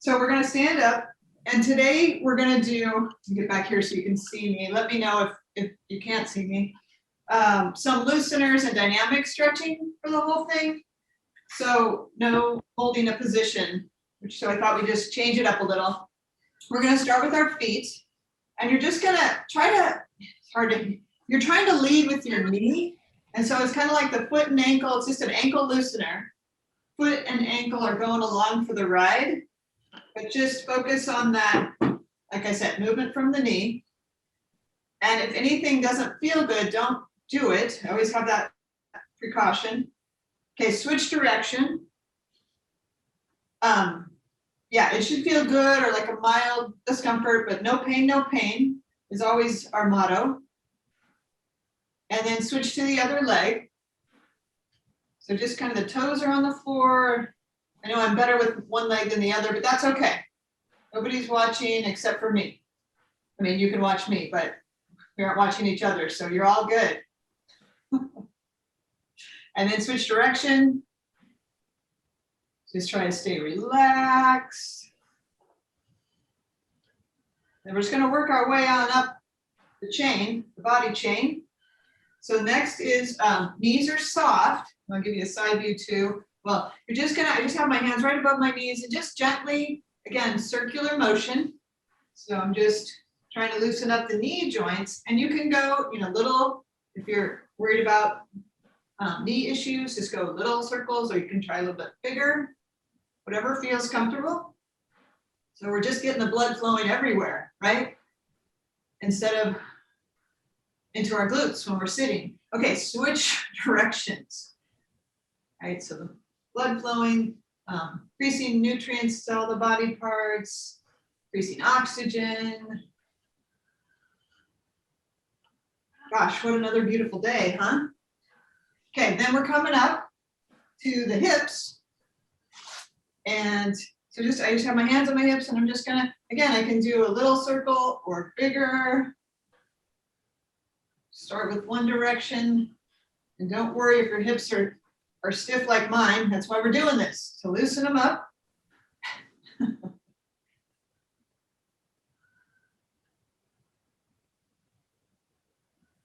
So we're gonna stand up, and today we're gonna do, get back here so you can see me. Let me know if you can't see me. Some looseners and dynamic stretching for the whole thing. So no holding a position, so I thought we'd just change it up a little. We're gonna start with our feet, and you're just gonna try to, you're trying to lead with your knee. And so it's kind of like the foot and ankle, it's just an ankle loosener. Foot and ankle are going along for the ride, but just focus on that, like I said, movement from the knee. And if anything doesn't feel good, don't do it. I always have that precaution. Okay, switch direction. Yeah, it should feel good or like a mild discomfort, but no pain is always our motto. And then switch to the other leg. So just kind of the toes are on the floor. I know I'm better with one leg than the other, but that's okay. Nobody's watching except for me. I mean, you can watch me, but we aren't watching each other, so you're all good. And then switch direction. Just try to stay relaxed. And we're just going to work our way on up the chain, the body chain. So next is knees are soft. I'll give you a side view too. Well, you're just gonna, I just have my hands right above my knees and just gently, again, circular motion. So I'm just trying to loosen up the knee joints, and you can go, little, if you're worried about knee issues, just go little circles, or you can try a little bit bigger, whatever feels comfortable. So we're just getting the blood flowing everywhere, right? Instead of into our glutes when we're sitting. Okay, switch directions. All right, so the blood flowing, increasing nutrients to all the body parts, increasing oxygen. Gosh, what another beautiful day, huh? Okay, then we're coming up to the hips. And so I just have my hands on my hips, and I'm just gonna, again, I can do a little circle or bigger. Start with one direction, and don't worry if your hips are stiff like mine. That's why we're doing this, to loosen them up.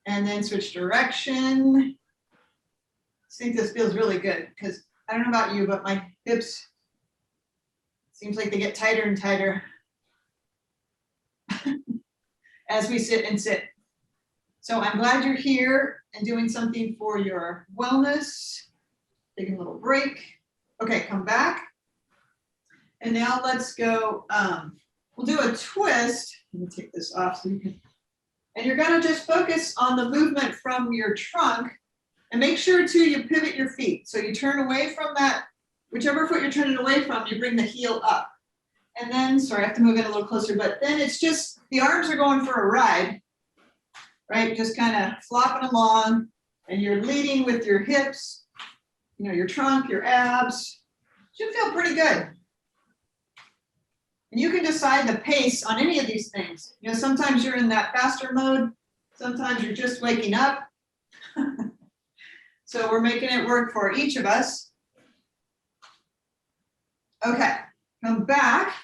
And then switch direction. I think this feels really good because I don't know about you, but my hips seems like they get tighter and tighter as we sit and sit. So I'm glad you're here and doing something for your wellness. Taking a little break. Okay, come back. And now let's go, we'll do a twist. Let me take this off so you can, and you're gonna just focus on the movement from your trunk, and make sure too you pivot your feet. So you turn away from that, whichever foot you're turning away from, you bring the heel up. And then, sorry, I have to move in a little closer, but then it's just, the arms are going for a ride. Right, just kind of flopping along, and you're leading with your hips, your trunk, your abs. Should feel pretty good. And you can decide the pace on any of these things. Sometimes you're in that faster mode, sometimes you're just waking up. So we're making it work for each of us. Okay, come back,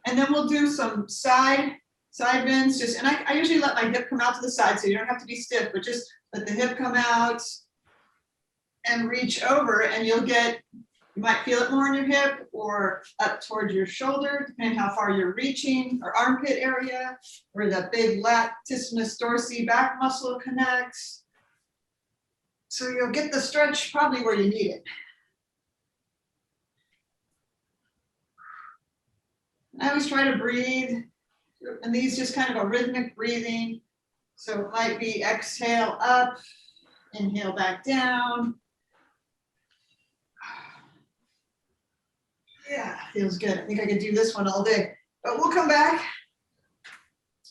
and then we'll do some side bends, and I usually let my hip come out to the side, so you don't have to be stiff, but just let the hip come out and reach over, and you might feel it more in your hip or up towards your shoulder, depending how far you're reaching, or armpit area, where the big latissimus dorsi back muscle connects. So you'll get the stretch probably where you need it. I always try to breathe. And these just kind of a rhythmic breathing. So it might be exhale up, inhale back down. Yeah, feels good. I think I could do this one all day, but we'll come back.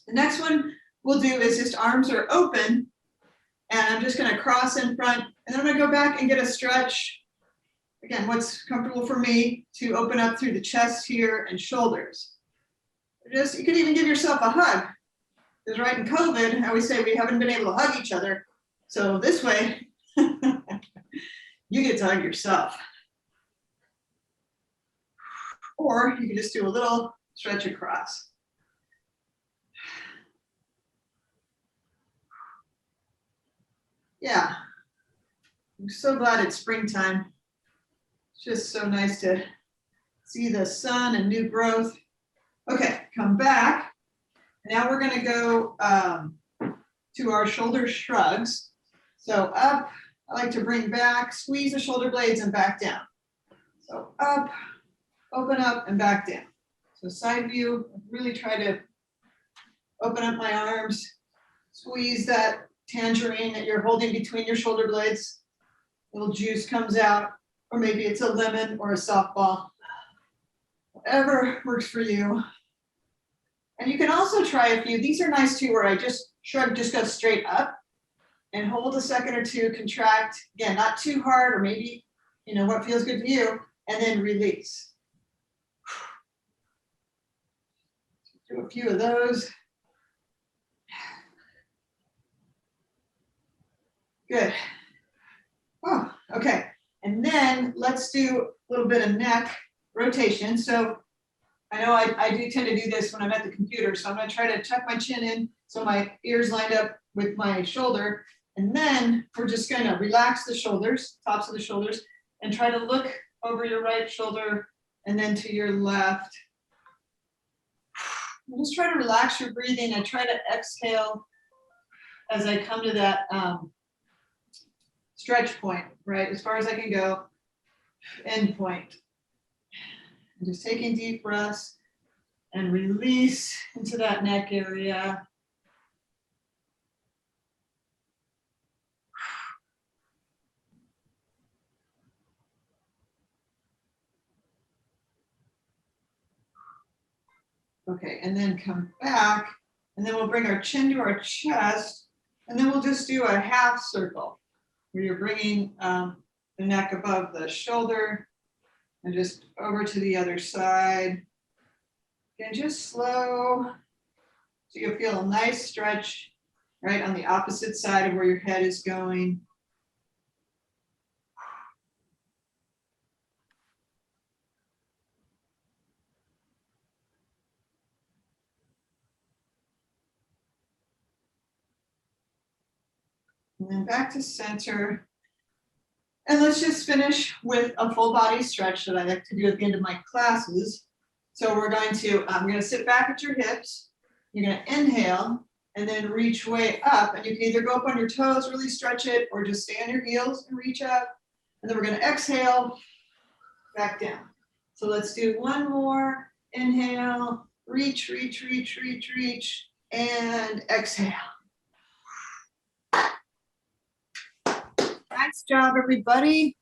The next one we'll do is just arms are open, and I'm just gonna cross in front, and then I'm gonna go back and get a stretch. Again, what's comfortable for me to open up through the chest here and shoulders. You could even give yourself a hug. Because right in COVID, I always say we haven't been able to hug each other. So this way, you get to hug yourself. or you can just do a little stretch across. Yeah, I'm so glad it's springtime. It's just so nice to see the sun and new growth. Okay, come back. Now we're gonna go to our shoulder shrugs. So up, I like to bring back, squeeze the shoulder blades and back down. So up, open up and back down. So side view, really try to open up my arms, squeeze that tangerine that you're holding between your shoulder blades. Little juice comes out, or maybe it's a lemon or a softball. Whatever works for you. And you can also try a few, these are nice too, where I just shrug, just go straight up and hold a second or two, contract, again, not too hard, or maybe, you know, what feels good to you, and then release. Do a few of those. Good. Oh, okay. And then let's do a little bit of neck rotation. So I know I do tend to do this when I'm at the computer. So I'm going to try to tuck my chin in so my ears lined up with my shoulder. And then we're just going to relax the shoulders, tops of the shoulders, and try to look over your right shoulder and then to your left. And just try to relax your breathing and try to exhale as I come to that stretch point, right? As far as I can go, end point. And just taking deep breaths and release into that neck area. Okay, and then come back, and then we'll bring our chin to our chest, and then we'll just do a half circle where you're bringing the neck above the shoulder and just over to the other side. And just slow, so you'll feel a nice stretch right on the opposite side of where your head is going. And then back to center. And let's just finish with a full body stretch that I like to do at the end of my classes. So we're going to sit back at your hips. You're going to inhale and then reach way up. And you can either go up on your toes, really stretch it, or just stay on your heels and reach up. And then we're going to exhale, back down. So let's do one more. Inhale, reach, reach, reach, reach, reach, and exhale. Nice job, everybody.